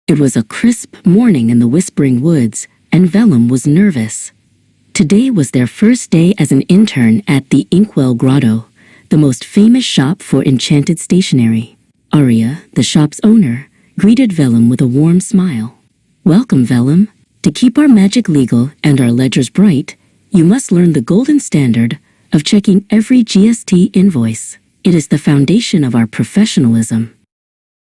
It was a crisp morning in the Whispering Woods, and Vellum was nervous. Today was their first day as an intern at the Inkwell Grotto, the most famous shop for enchanted stationery. Aria, the shop's owner, greeted Vellum with a warm smile. "Welcome, Vellum. To keep our magic legal and our ledgers bright, you must learn the golden standard of checking every GST invoice. It is the foundation of our professionalism."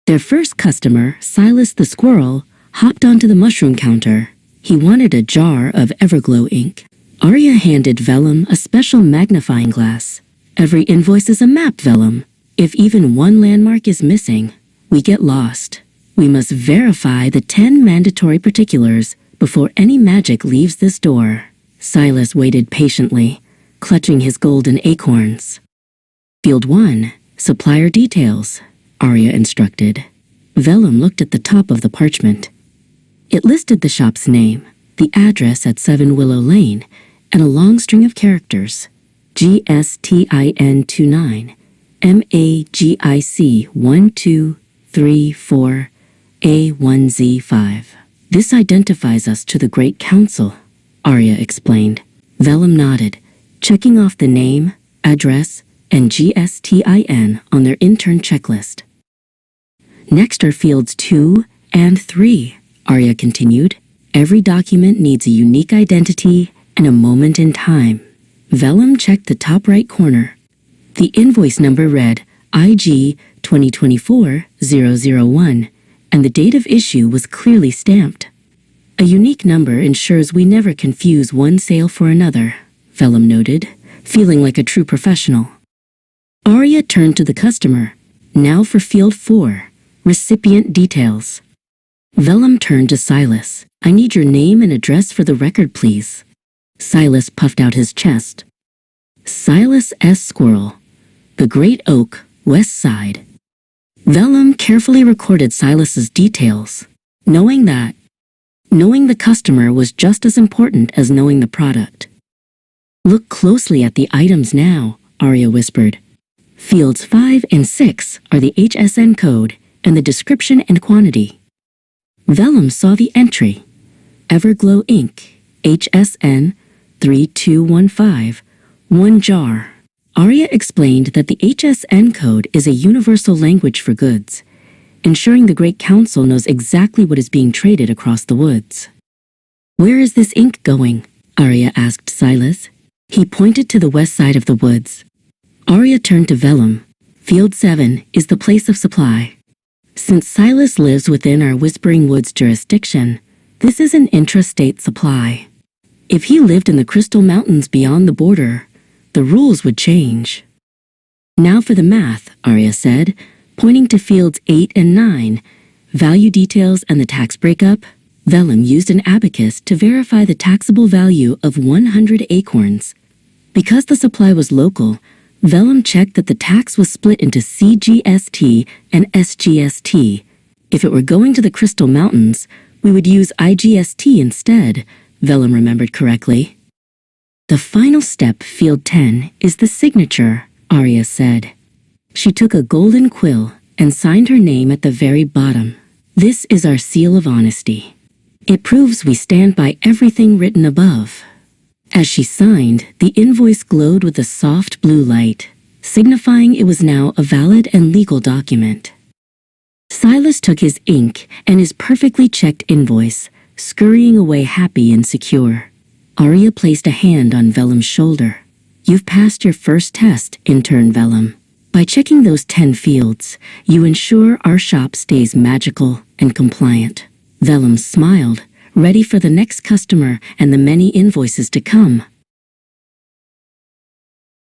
Their first customer, Silas the squirrel, hopped onto the mushroom counter. He wanted a jar of Everglow ink. Aria handed Vellum a special magnifying glass. "Every invoice is a map, Vellum. If even one landmark is missing, we get lost. We must verify the 10 mandatory particulars before any magic leaves this door." Silas waited patiently, clutching his golden acorns. "Field 1, supplier details," Aria instructed. Vellum looked at the top of the parchment. It listed the shop's name, the address at 7 Willow Lane, and a long string of characters. GSTIN 29, MAGIC 1234, A1Z5. "This identifies us to the Great Council," Aria explained. Vellum nodded, checking off the name, address, and GSTIN on their intern checklist. "Next are fields 2 and 3, Aria continued. "Every document needs a unique identity and a moment in time." Vellum checked the top right corner. The invoice number read IG 2024-001, and the date of issue was clearly stamped. "A unique number ensures we never confuse one sale for another," Vellum noted, feeling like a true professional. Aria turned to the customer. "Now for field 4, recipient details." Vellum turned to Silas. "I need your name and address for the record, please." Silas puffed out his chest. "Silas S. Squirrel, the Great Oak, West Side." Vellum carefully recorded Silas's details, knowing the customer was just as important as knowing the product. "Look closely at the items now," Aria whispered. "Fields 5 and 6 are the HSN code and the description and quantity." Vellum saw the entry. Everglow ink, HSN 3215, 1 jar. Aria explained that the HSN code is a universal language for goods, ensuring the Great Council knows exactly what is being traded across the woods. "Where is this ink going?" Aria asked Silas. He pointed to the west side of the woods. Aria turned to Vellum. "Field 7 is the place of supply. Since Silas lives within our Whispering Woods jurisdiction, this is an intrastate supply. If he lived in the Crystal Mountains beyond the border, the rules would change." "Now for the math," Aria said, pointing to fields 8 and 9, value details and the tax breakup. Vellum used an abacus to verify the taxable value of 100 acorns. Because the supply was local, Vellum checked that the tax was split into CGST and SGST. If it were going to the Crystal Mountains, we would use IGST instead, Vellum remembered correctly. "The final step, field 10, is the signature," Aria said. She took a golden quill and signed her name at the very bottom. "This is our seal of honesty. It proves we stand by everything written above." As she signed, the invoice glowed with a soft blue light, signifying it was now a valid and legal document. Silas took his ink and his perfectly checked invoice, scurrying away happy and secure. Aria placed a hand on Vellum's shoulder. "You've passed your first test, intern Vellum. By checking those 10 fields, you ensure our shop stays magical and compliant." Vellum smiled, ready for the next customer and the many invoices to come.